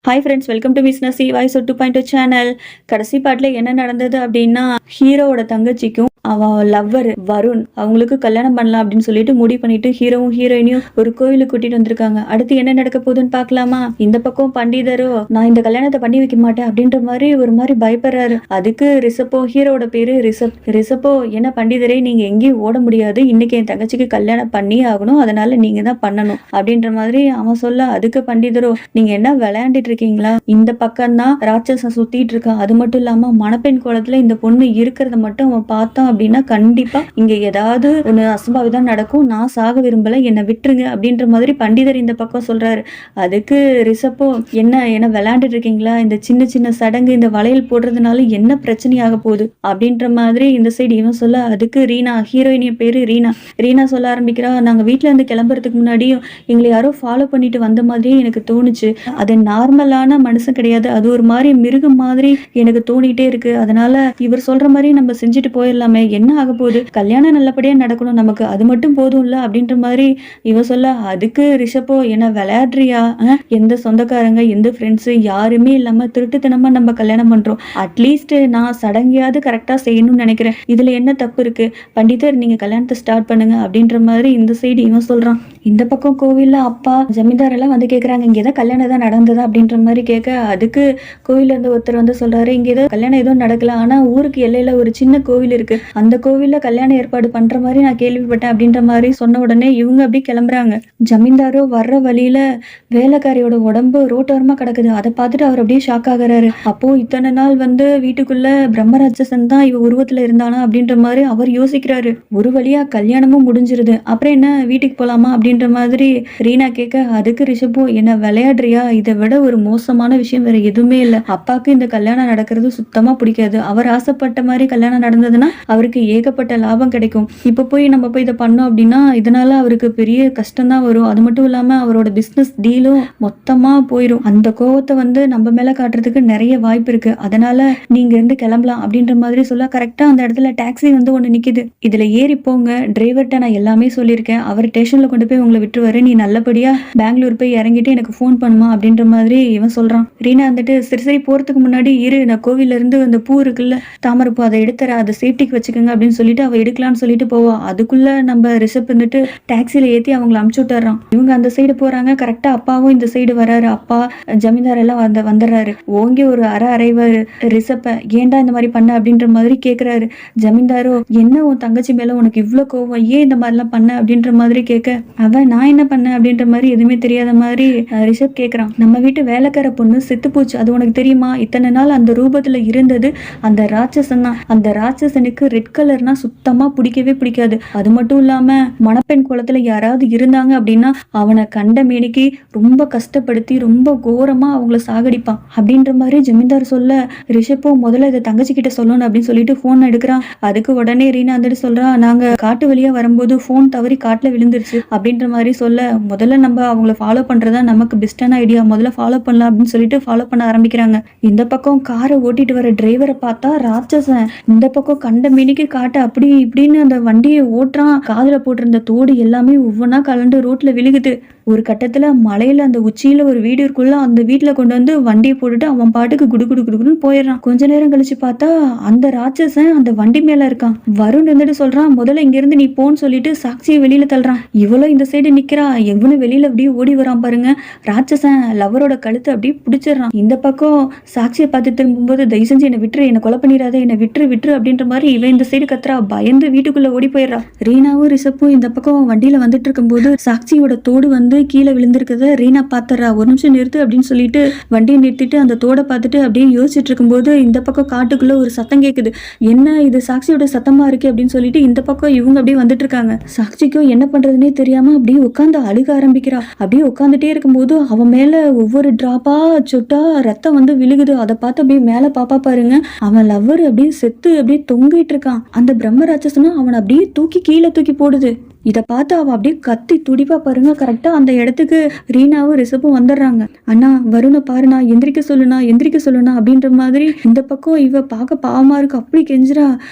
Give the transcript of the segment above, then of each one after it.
Hi friends, welcome to Miss Nasi voice 2.2 channel. கடைசி பாட்டில் என்ன நடந்தது அப்படின்னா, ஹீரோவோட தங்கச்சிக்கும் அவ லவ்வர் வருண் அவங்களுக்கு கல்யாணம் பண்ணலாம் அப்படின்னு சொல்லிட்டு முடிவு பண்ணிட்டு ஹீரோவும் ஹீரோயினையும் ஒரு கோயிலுக்கு கூட்டிட்டு வந்திருக்காங்க. அடுத்து என்ன நடக்க போகுதுன்னு பார்க்கலாமா? இந்த பக்கம் பண்டிதரோ நான் இந்த கல்யாணத்தை பண்ணி வைக்க மாட்டேன் அப்படின்ற மாதிரி ஒரு மாதிரி பயப்படுறாரு. அதுக்கு ரிஷப்போ, ஹீரோட பேரு ரிஷப்போ, என்ன பண்டிதரே நீங்க எங்கேயும் ஓட முடியாது, இன்னைக்கு என் தங்கச்சிக்கு கல்யாணம் பண்ணி ஆகணும், அதனால நீங்க தான் பண்ணணும் அப்படின்ற மாதிரி அவன் சொல்ல, அதுக்கு பண்டிதரோ நீங்க என்ன விளையாண்டுட்டு இருக்கீங்களா, இந்த பக்கம் தான் ராட்சசன் சுத்திட்டு இருக்கான், அது மட்டும் இல்லாம மணப்பெண் கோலத்துல இந்த பொண்ணு இருக்கிறத மட்டும் அவன் பார்த்தான் அப்படின்னா கண்டிப்பா இங்க ஏதாவது ஒண்ணு அசம்பாவிதம் நடக்கும், நான் சாக விரும்பல, என்னை விட்டுருங்க அப்படின்ற மாதிரி பண்டிதர் இந்த பக்கம் சொல்றாரு. அதுக்கு ரிஷப்போ என்ன விளையாண்டுட்டு இருக்கீங்களா, இந்த சின்ன சின்ன சடங்கு இந்த வளையல் போடுறதுனால என்ன பிரச்சனையாக போகுது அப்படின்ற மாதிரி இந்த சைடு இவன் சொல்ல, அதுக்கு ரீனா, ஹீரோயினிய பேரு ரீனா சொல்ல ஆரம்பிக்கிறா, நாங்க வீட்டுல இருந்து கிளம்புறதுக்கு முன்னாடியும் எங்களை யாரோ ஃபாலோ பண்ணிட்டு வந்த மாதிரியே எனக்கு தோணுச்சு, அது நார்மலான மனுஷன் கிடையாது, அது ஒரு மாதிரி மிருகம் மாதிரி எனக்கு தோணிட்டே இருக்கு, அதனால இவர் சொல்ற மாதிரி நம்ம செஞ்சுட்டு போயிடலாமே, என்ன ஆக போகுது, கல்யாணம் நல்லபடியா நடக்கணும் நமக்கு, அது மட்டும் போதும்ல அப்படின்ற மாதிரி இவன் சொல்ல, அதுக்கு ரிஷப்போ என்ன விளையாடுறியா, எந்த சொந்தக்காரங்க எந்த ஃப்ரெண்ட்ஸ் யாருமே இல்லாம திருட்டுத்தனமா நம்ம கல்யாணம் பண்றோம், அட்லீஸ்ட் நான் சடங்கையாவது கரெக்டா செய்யணும்னு நினைக்கிறேன், இதுல என்ன தப்பு இருக்கு, பண்டிதர் நீங்க கல்யாணத்தை ஸ்டார்ட் பண்ணுங்க அப்படின்ற மாதிரி இந்த சைடு இவன் சொல்றான். இந்த பக்கம் கோவில்ல அப்பா ஜமீன்தார் எல்லாம் வந்து கேக்குறாங்க, இங்க ஏதாவது கல்யாணம் தான் நடந்ததா அப்படின்ற மாதிரி கேட்க, அதுக்கு கோவில்ல இருந்து ஒருத்தர் வந்து சொல்றாரு, இங்க ஏதோ கல்யாணம் எதுவும் நடக்கல, ஆனா ஊருக்கு எல்லையில ஒரு சின்ன கோவில் இருக்கு, அந்த கோவில்ல கல்யாணம் ஏற்பாடு பண்ற மாதிரி நான் கேள்விப்பட்டேன் அப்படின்ற மாதிரி சொன்ன உடனே இவங்க அப்படி கிளம்புறாங்க. ஜமீன்தாரோ வர்ற வழியில வேலைக்காரியோட உடம்பு ரோட்டோரமா கிடக்குது, அதை பார்த்துட்டு அவர் அப்படியே ஷாக் ஆகுறாரு. அப்போ இத்தனை நாள் வந்து வீட்டுக்குள்ள பிரம்மராட்சசன் தான் இவ உருவத்துல இருந்தானா அப்படின்ற மாதிரி அவர் யோசிக்கிறாரு. ஒரு வழியா கல்யாணமும் முடிஞ்சிருது, அப்புறம் என்ன வீட்டுக்கு போலாமா அப்படின்ற மாதிரி ரீனா கேட்க, அதுக்கு ரிஷப்போ என்ன விளையாடுறியா, இதை விட ஒரு மோசமான விஷயம் வேற எதுவுமே இல்ல, அப்பாக்கு இந்த கல்யாணம் நடக்கிறது சுத்தமா பிடிக்காது, அவர் ஆசைப்பட்ட மாதிரி கல்யாணம் நடந்ததுன்னா அவருக்கு ஏகப்பட்ட லாபம் கிடைக்கும், இப்ப போய் நம்ம போய் இதை பண்ணோம் அப்படின்னா இதனால அவருக்கு பெரிய கஷ்டம் தான் வரும், அது மட்டும் இல்லாம அவரோட பிசினஸ் டீலும் மொத்தமா போயிடும், அந்த கோவத்தை வந்து நம்ம மேல காட்டுறதுக்கு நிறைய வாய்ப்பு இருக்கு, அதனால நீங்க இருந்து கிளம்பலாம் அப்படின்ற மாதிரி சொல்ல, கரெக்டா அந்த இடத்துல டாக்ஸி வந்து ஒண்ணு நிக்குது, இதுல ஏறி போங்க, டிரைவர்கிட்ட நான் எல்லாமே சொல்லியிருக்கேன், அவர் ஸ்டேஷன்ல கொண்டு போய் உங்களை விட்டுருவாரு, நீ நல்லபடியா பெங்களூர் போய் இறங்கிட்டு எனக்கு ஃபோன் பண்ணுமா அப்படின்ற மாதிரி இவன் சொல்றான். ரீனா வந்துட்டு சரி போறதுக்கு முன்னாடி இரு, நான் கோவில்ல இருந்து அந்த பூ இருக்குல்ல தாமரைப்பூ, அதை எடுத்துற, அதை சேஃப்டிக்கு வச்சுக்கோங்க அப்படின்னு சொல்லிட்டு அவ எடுக்கலாம்னு சொல்லிட்டு போவா, அதுக்குள்ள நம்ம ரிஷப் வந்துட்டு டாக்ஸில ஏத்தி அவங்களை அமுச்சு விட்டுறான். இவங்க அந்த சைடு போறாங்க, கரெக்டா அப்பாவும் இந்த சைடு வராரு, அப்பா ஜமீன்தார் எல்லாம் வந்துடுறாரு, ஓங்கி ஒரு அரைவாரு ரிஷப்ப, ஏன்டா இந்த மாதிரி பண்ண அப்படின்ற மாதிரி கேக்குறாரு. ஜமீன்தாரோ என்ன உன் தங்கச்சி மேல உனக்கு இவ்வளவு கோவம், ஏன் இந்த மாதிரி எல்லாம் பண்ண அப்படின்ற மாதிரி கேட்க, அவன் நான் என்ன பண்ண அப்படின்ற மாதிரி எதுவுமே தெரியாத மாதிரி ரிஷப் கேக்குறான். நம்ம வீட்டு வேலைக்கார பொண்ணு செத்து போச்சு, அது உனக்கு தெரியுமா, இத்தனை நாள் அந்த ரூபத்துல இருந்தது அந்த ராட்சசன் தான், அந்த ராட்சசனுக்கு ரெட் கலர்னா சுத்தமா பிடிக்கவே பிடிக்காது, அது மட்டும் இல்லாம மணப்பெண் குளத்துல யாராவது இருந்தாங்க அப்படின்னா அவனை கண்ட மேனிக்கு ரொம்ப கஷ்டப்படுத்தி ரொம்ப கோரமா அவங்கள சாகடிப்பான் அப்படின்ற மாதிரி ஜமீன்தார் சொல்ல, ரிஷப்போ முதல்ல இதை தங்கச்சி கிட்ட சொல்லணும் அப்படின்னு சொல்லிட்டு போன் எடுக்கிறான். அதுக்கு உடனே ரீனா வந்துட்டு சொல்றா, நாங்க காட்டு வழியா வரும்போது போன் தவறி காட்டுல விழுந்துருச்சு அப்படின்ற மாதிரி சொல்ல, முதல்ல நம்ம அவங்கள ஃபாலோ பண்றதா நமக்கு பெஸ்டான ஐடியா, முதல்ல ஃபாலோ பண்ணலாம் அப்படின்னு சொல்லிட்டு ஃபாலோ பண்ண ஆரம்பிக்கிறாங்க. இந்த பக்கம் காரை ஓட்டிட்டு வர டிரைவரை பார்த்தா ராட்சசன் இந்த பக்கம் கண்ட மினிக்கு காட்ட அப்படி இப்படின்னு அந்த வண்டியை ஓட்டுறான், காதுல போட்டிருந்த தோடு எல்லாமே ஒவ்வொன்னா கலண்டு ரோட்ல விழுகுது. ஒரு கட்டத்துல மலையில அந்த உச்சியில ஒரு வீடு இருக்குள்ள, அந்த வீட்டுல கொண்டு வந்து வண்டியை போட்டுட்டு அவன் பாட்டுக்கு குடுக்குன்னு போயிடுறான். கொஞ்ச நேரம் கழிச்சு பார்த்தா அந்த ராட்சசன் அந்த வண்டி மேல இருக்கான். வருண் வந்துட்டு சொல்றான், முதல்ல இங்க இருந்து நீ போன்னு சொல்லிட்டு சாட்சியை வெளியில தள்ளுறான். இவ்வளவு இந்த சைடு நிக்கிறா, எவனு வெளியில அப்படியே ஓடி வரான் பாருங்க. ராட்சசன் லவரோட கழுத்தை அப்படியே பிடிச்சிடறான். இந்த பக்கம் சாட்சியை பார்த்து திரும்பும்போது, தயவு செஞ்சு என்னை விட்டுரு, என்னை கொலை பண்ணிடாத, என்னை விட்டுரு அப்படின்ற மாதிரி இவன் இந்த சைடு கத்துறா, பயந்து வீட்டுக்குள்ள ஓடி போயிடுறா. ரீனாவும் ரிஷப்பும் இந்த பக்கம் வண்டியில வந்துட்டு இருக்கும்போது சாட்சியோட தோடு வந்து கீழே விழுந்திருக்கத ரீனா பாத்துறா. ஒரு நிமிஷம் நிறுத்து அப்படின்னு சொல்லிட்டு வண்டியை நிறுத்திட்டு அந்த தோடை பார்த்துட்டு அப்படியே யோசிச்சுட்டு இருக்கும்போது இந்த பக்கம் காட்டுக்குள்ள ஒரு சத்தம் கேக்குது. என்ன இது சாட்சியோட சத்தமா இருக்கு அப்படின்னு சொல்லிட்டு இந்த பக்கம் இவங்க அப்படியே வந்துட்டு இருக்காங்க. சாட்சிக்கும் என்ன பண்றதுன்னே தெரியாம அப்படியே உட்காந்து அழுக ஆரம்பிக்கிறா. அப்படியே உட்காந்துட்டே இருக்கும்போது அவன் மேல ஒவ்வொரு டிராப்பா சொட்டா ரத்தம் வந்து விழுகுது. அதை பார்த்து அப்படியே மேல பாப்பா பாருங்க, அவன் லவ்வர் அப்படியே செத்து அப்படியே தொங்கிட்டு இருக்கான். அந்த பிரம்ம ராட்சசனும் அவனை அப்படியே தூக்கி கீழே தூக்கி போடுது. இதை பார்த்து அவ அப்படியே கத்தி துடிப்பா பாருங்க. கரெக்டா அந்த இடத்துக்கு ரீனாவும் ரிஷப்பும் வந்துடுறாங்க. அண்ணா வருணை பாருண்ணா, எந்திரிக்க சொல்லுண்ணா, எந்திரிக்க சொல்லுண்ணா அப்படின்ற மாதிரி இந்த பக்கம் இவ பார்க்க பாவமா இருக்கு. அப்படி கெஞ்சுறா.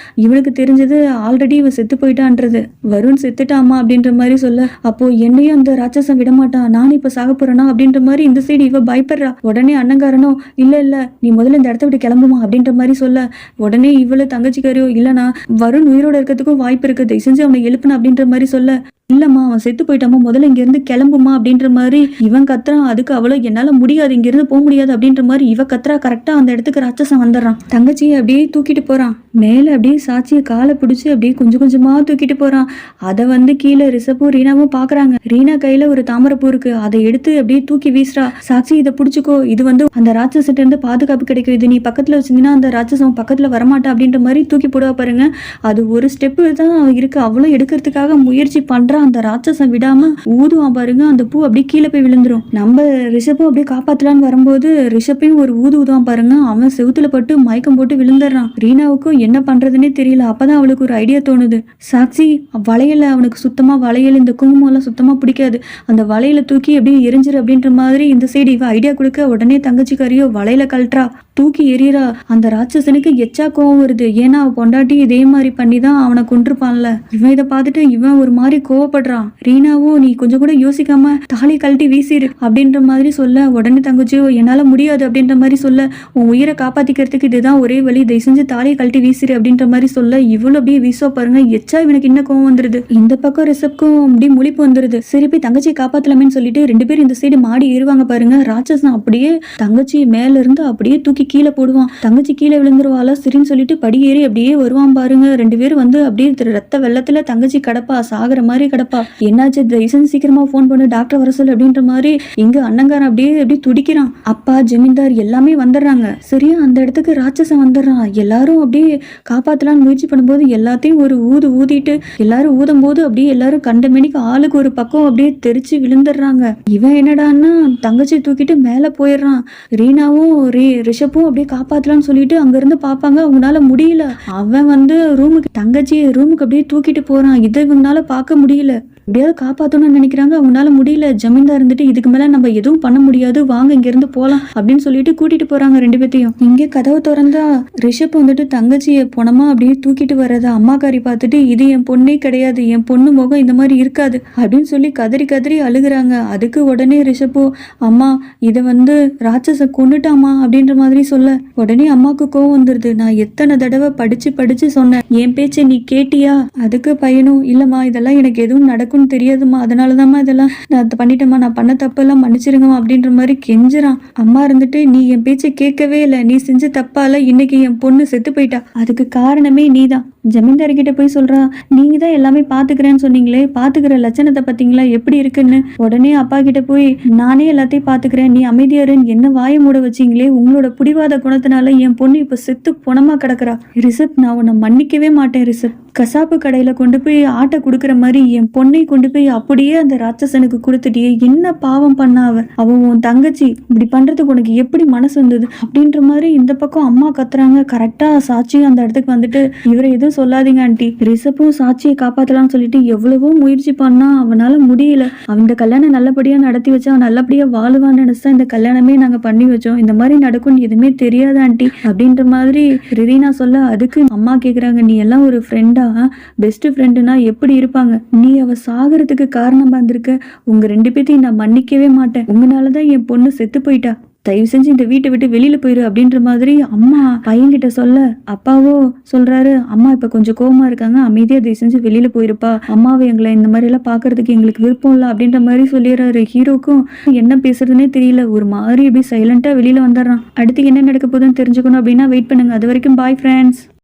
இவனுக்கு தெரிஞ்சது ஆல்ரெடி இவ செத்து போயிட்டான்றது. வருண் செத்துட்டாமா அப்படின்ற மாதிரி சொல்ல, அப்போ என்னையும் அந்த ராட்சசம் விடமாட்டான், நானும் இப்ப சாக போறேனா அப்படின்ற மாதிரி இந்த சைடு இவ பயப்படுறா. உடனே அண்ணங்காரனும் இல்ல இல்ல நீ முதல்ல இந்த இடத்த விட்டு கிளம்புமா அப்படின்ற மாதிரி சொல்ல, உடனே இவளு தங்கச்சிக்காரியோ இல்லனா வருண் உயிரோட இருக்கிறதுக்கும் வாய்ப்பு இருக்கு, தயவு செஞ்சு அவனை எழுப்புன அப்படின்ற மாதிரி சொல்ல, இல்லம்மா அவன் செத்து போயிட்டாமா, முதல்ல இங்க இருந்து கிளம்புமா அப்படின்ற மாதிரி இவன் கத்துறான். அதுக்கு அவளோ என்னால முடியாது, இங்க இருந்து போக முடியாது அப்படின்ற மாதிரி இவ கத்துறா. கரெக்டா அந்த இடத்துக்கு ராட்சசம் வந்துடுறான். தங்கச்சியை அப்படியே தூக்கிட்டு போறான். மேல அப்படியே சாட்சியை காலை பிடிச்சி அப்படியே கொஞ்சம் கொஞ்சமா தூக்கிட்டு போறான். அதை வந்து கீழே ரிஷப்பும் ரீனாவும் பாக்குறாங்க. ரீனா கையில ஒரு தாமரைப்பூ இருக்கு, அதை எடுத்து அப்படியே தூக்கி வீசுறா. சாட்சி இதை பிடிச்சிக்கோ, இது வந்து அந்த ராட்சசிட்ட இருந்து பாதுகாப்பு கிடைக்கும், இது நீ பக்கத்துல வச்சிருந்தீங்கன்னா அந்த ராட்சசம் பக்கத்துல வரமாட்டா அப்படின்ற மாதிரி தூக்கி போடுவா பாருங்க. அது ஒரு ஸ்டெப்பு தான் இருக்கு, அவ்வளவு எடுக்கிறதுக்காக முயற்சி பண்றா. அந்த ராட்சசம் விடாம ஊதுவான் பாருங்க. அந்த பூ அப்படியே கீழே போய் விழுந்துரும். நம்ம ரிஷப்பும் அப்படியே காப்பாத்தலான்னு வரும்போது ரிஷப்பையும் ஒரு ஊதுவான் பாருங்க. அவன் செவுத்துல பட்டு மயக்கம் போட்டு விழுந்துடுறான். ரீனாவுக்கும் என்ன பண்றதுன்னே தெரியல. அப்பதான் அவளுக்கு ஒரு ஐடியா தோணுது. சாட்சி வளையல, அவனுக்கு சுத்தமா வளையல் இந்த குங்குமம் எல்லாம் சுத்தமா பிடிக்காது, அந்த வளையல தூக்கி அப்படியே எரிஞ்சிரு அப்படின்ற மாதிரி இந்த சைடு இவ ஐடியா கொடுக்க, உடனே தங்கச்சிக்காரியோ வளையல கழற்றா, தூக்கி எரியறா. அந்த ராட்சசனுக்கு எச்சா கோவம் வருது. ஏன்னா அவ பொண்டாட்டி இதே மாதிரி பண்ணிதான் அவனை கொன்றுப்பான்ல. இவன் இதை பார்த்துட்டு இவன் ஒரு மாதிரி கோவப்படுறான். ரீனாவும் நீ கொஞ்சம் கூட யோசிக்காம தாலி கழட்டி வீசிரு அப்படின்ற மாதிரி சொல்ல, உடனே தங்கச்சியோ என்னால முடியாது அப்படின்ற மாதிரி சொல்ல, உன் உயிரை காப்பாத்திக்கிறதுக்கு இதுதான் ஒரே வழி, தயவு செஞ்சு தாலியை கழட்டி வீசிரு அப்படின்ற மாதிரி சொல்ல, இவ்வளவு அப்படியே வீசோ பாருங்க. எச்சா இவனுக்கு இன்னும் கோவம் வந்துருது. இந்த பக்கம் ரிஷப்க்கும் அப்படி முழிப்பு வந்துருது. சரி போய் தங்கச்சியை காப்பாத்தலாமேன்னு சொல்லிட்டு ரெண்டு பேரும் இந்த சைடு மாடி ஏறுவாங்க பாருங்க. ராட்சசன் அப்படியே தங்கச்சி மேல இருந்து அப்படியே தூக்கி கீழே போடுவான். தங்கச்சி கீழே விழுந்துருவாளா சரின்னு சொல்லிட்டு படி ஏறி அப்படியே வருவான் பாருங்க. ரெண்டு பேரும் வந்து அப்படியே ரத்த வெள்ளத்துல தங்கச்சி கடப்பா, சாகுற மாதிரி கடப்பா. என்னாச்சு, தயவுசெஞ்சு சீக்கிரமா போன் பண்ணு, டாக்டர் வர சொல்லு அப்படின்ற மாதிரி இங்க அண்ணங்காரன் அப்படியே துடிக்கிறான். அப்பா ஜமீன்தார் எல்லாமே வந்துடுறாங்க. சரியா அந்த இடத்துக்கு ராட்சசன் வந்துடுறான். எல்லாரும் அப்படியே காப்பாத்தலான்னு முயற்சி பண்ணும்போது எல்லாத்தையும் ஒரு ஊதிட்டு எல்லாரும் ஊதும் போது அப்படியே எல்லாரும் கண்ட மணிக்கு ஆளுக்கு ஒரு பக்கம் அப்படியே தெரிச்சு விழுந்துடுறாங்க. இவன் என்னடான்னா தங்கச்சி தூக்கிட்டு மேல போயிடுறான். ரீனாவும் ரிஷப்பும் அப்படியே காப்பாத்தலாம்னு சொல்லிட்டு அங்க இருந்து பாப்பாங்க. அவங்களால முடியல. அவன் வந்து தங்கச்சி ரூமுக்கு அப்படியே தூக்கிட்டு போறான். இதை இவங்களால பார்க்க முடியல. எப்படியாவது காப்பாத்தணும்னு நினைக்கிறாங்க, அவங்களால முடியல. ஜமீன்தார் இருந்துட்டு இதுக்கு மேல நம்ம எதுவும் பண்ண முடியாது, வாங்க இங்க இருந்து போலாம் அப்படின்னு சொல்லிட்டு கூட்டிட்டு போறாங்க ரெண்டு பேத்தையும். இங்க கதவு திறந்தா ரிஷப் வந்துட்டு தங்கச்சியை பொணமா அப்படியே தூக்கிட்டு வர்றத அம்மாக்காரி பார்த்துட்டு, இது என் பொண்ணே கிடையாது, என் பொண்ணு முகம் இந்த மாதிரி இருக்காது அப்படின்னு சொல்லி கதறி கதறி அழுகுறாங்க. அதுக்கு உடனே ரிஷப்போ அம்மா இதை வந்து ராட்சச கொண்டுட்டாமா அப்படின்ற மாதிரி சொல்ல, உடனே அம்மாவுக்கு கோவம் வந்துருது. நான் எத்தனை தடவை படிச்சு சொன்னேன், என் பேச்சை நீ கேட்டியா? அதுக்கு பையனும் இல்லம்மா இதெல்லாம் எனக்கு எதுவும் நடக்கும்னு தெரியாதுமா, அதனாலதாம்மா இதெல்லாம் நான் பண்ணிட்டேம்மா, நான் பண்ண தப்பெல்லாம் மன்னிச்சிருங்கம்மா அப்படின்ற மாதிரி கெஞ்சுறான். அம்மா இருந்துட்டு நீ என் பேச்சை கேட்கவே இல்லை, நீ செஞ்ச தப்பால இன்னைக்கு என் பொண்ணு செத்து போயிட்டா, அதுக்கு காரணமே நீதான். ஜமீன்தாரி கிட்ட போய் சொல்றா, நீங்க தான் எல்லாமே பாத்துக்கிறேன்னு சொன்னீங்களே, பாத்துக்கிற லட்சணத்தை பாத்தீங்களா எப்படி இருக்குன்னு. உடனே அப்பா கிட்ட போய் நானே எல்லாத்தையும் பாத்துக்கிறேன், நீ அமைதியாருன்னு என்ன வாய மூட வச்சீங்களே, உங்களோட புடிவாத குணத்தினால என் பொண்ணு இப்ப செத்து பொணமா கிடக்குறா. ரிஷப் நான் உன்னை மன்னிக்கவே மாட்டேன் ரிஷப். கசாப்பு கடையில கொண்டு போய் ஆட்டை குடுக்கற மாதிரி என் பொண்ணை கொண்டு போய் அப்படியே அந்த ராட்சசனுக்கு கொடுத்துட்டியே, என்ன பாவம் பண்ண அவன் உன் தங்கச்சி, இப்படி பண்றதுக்கு உனக்கு எப்படி மனசு வந்தது அப்படின்ற மாதிரி இந்த பக்கம் அம்மா கத்துறாங்க. கரெக்டா சாட்சியும் அந்த இடத்துக்கு வந்துட்டு, இவரை எதுவும் சொல்லாதீங்க ஆண்டி, ரிஷப்பும் சாட்சியை காப்பாத்தலாம்னு சொல்லிட்டு எவ்வளவோ முயற்சி பண்ணா அவனால முடியல. அவன் கல்யாணம் நல்லபடியா நடத்தி வச்சா அவன் நல்லபடியா வாழுவான்னு நினைச்சா இந்த கல்யாணமே நாங்க பண்ணி வச்சோம், இந்த மாதிரி நடக்கும்னு எதுவுமே தெரியாது ஆண்டி அப்படின்ற மாதிரி ரீனா சொல்ல, அதுக்கு அம்மா கேக்குறாங்க, நீ எல்லாம் ஒரு ஃப்ரெண்டா, பெஸ்ட் ஃப்ரெண்டுனா எப்படி இருப்பாங்க, நீ அவ சாகிறதுக்கு காரணமா இருந்திருக்க, உங்க ரெண்டு பேத்தையும் நான் மன்னிக்கவே மாட்டேன், உங்களாலதான் என் பொண்ணு செத்து போயிட்டா, தயவு செஞ்சு இந்த வீட்டை விட்டு வெளியில போயிரு அப்படின்ற மாதிரி அம்மா பையன்கிட்ட சொல்ல, அப்பாவோ சொல்றாரு, அம்மா இப்ப கொஞ்சம் கோவமா இருக்காங்க, அமைதியா தயவு செஞ்சு வெளியில போயிருப்பா, அம்மாவை எங்களை இந்த மாதிரி எல்லாம் பாக்குறதுக்கு எங்களுக்கு விருப்பம் இல்லை அப்படின்ற மாதிரி சொல்லிடுறாரு. ஹீரோக்கும் என்ன பேசுறதுன்னே தெரியல, ஒரு மாதிரி எப்படி சைலண்டா வெளியில வந்துடுறான். அடுத்து என்ன நடக்க போகுதுன்னு தெரிஞ்சுக்கணும் அப்படின்னா வெயிட் பண்ணுங்க. அது வரைக்கும் பாய் ஃப்ரெண்ட்ஸ்.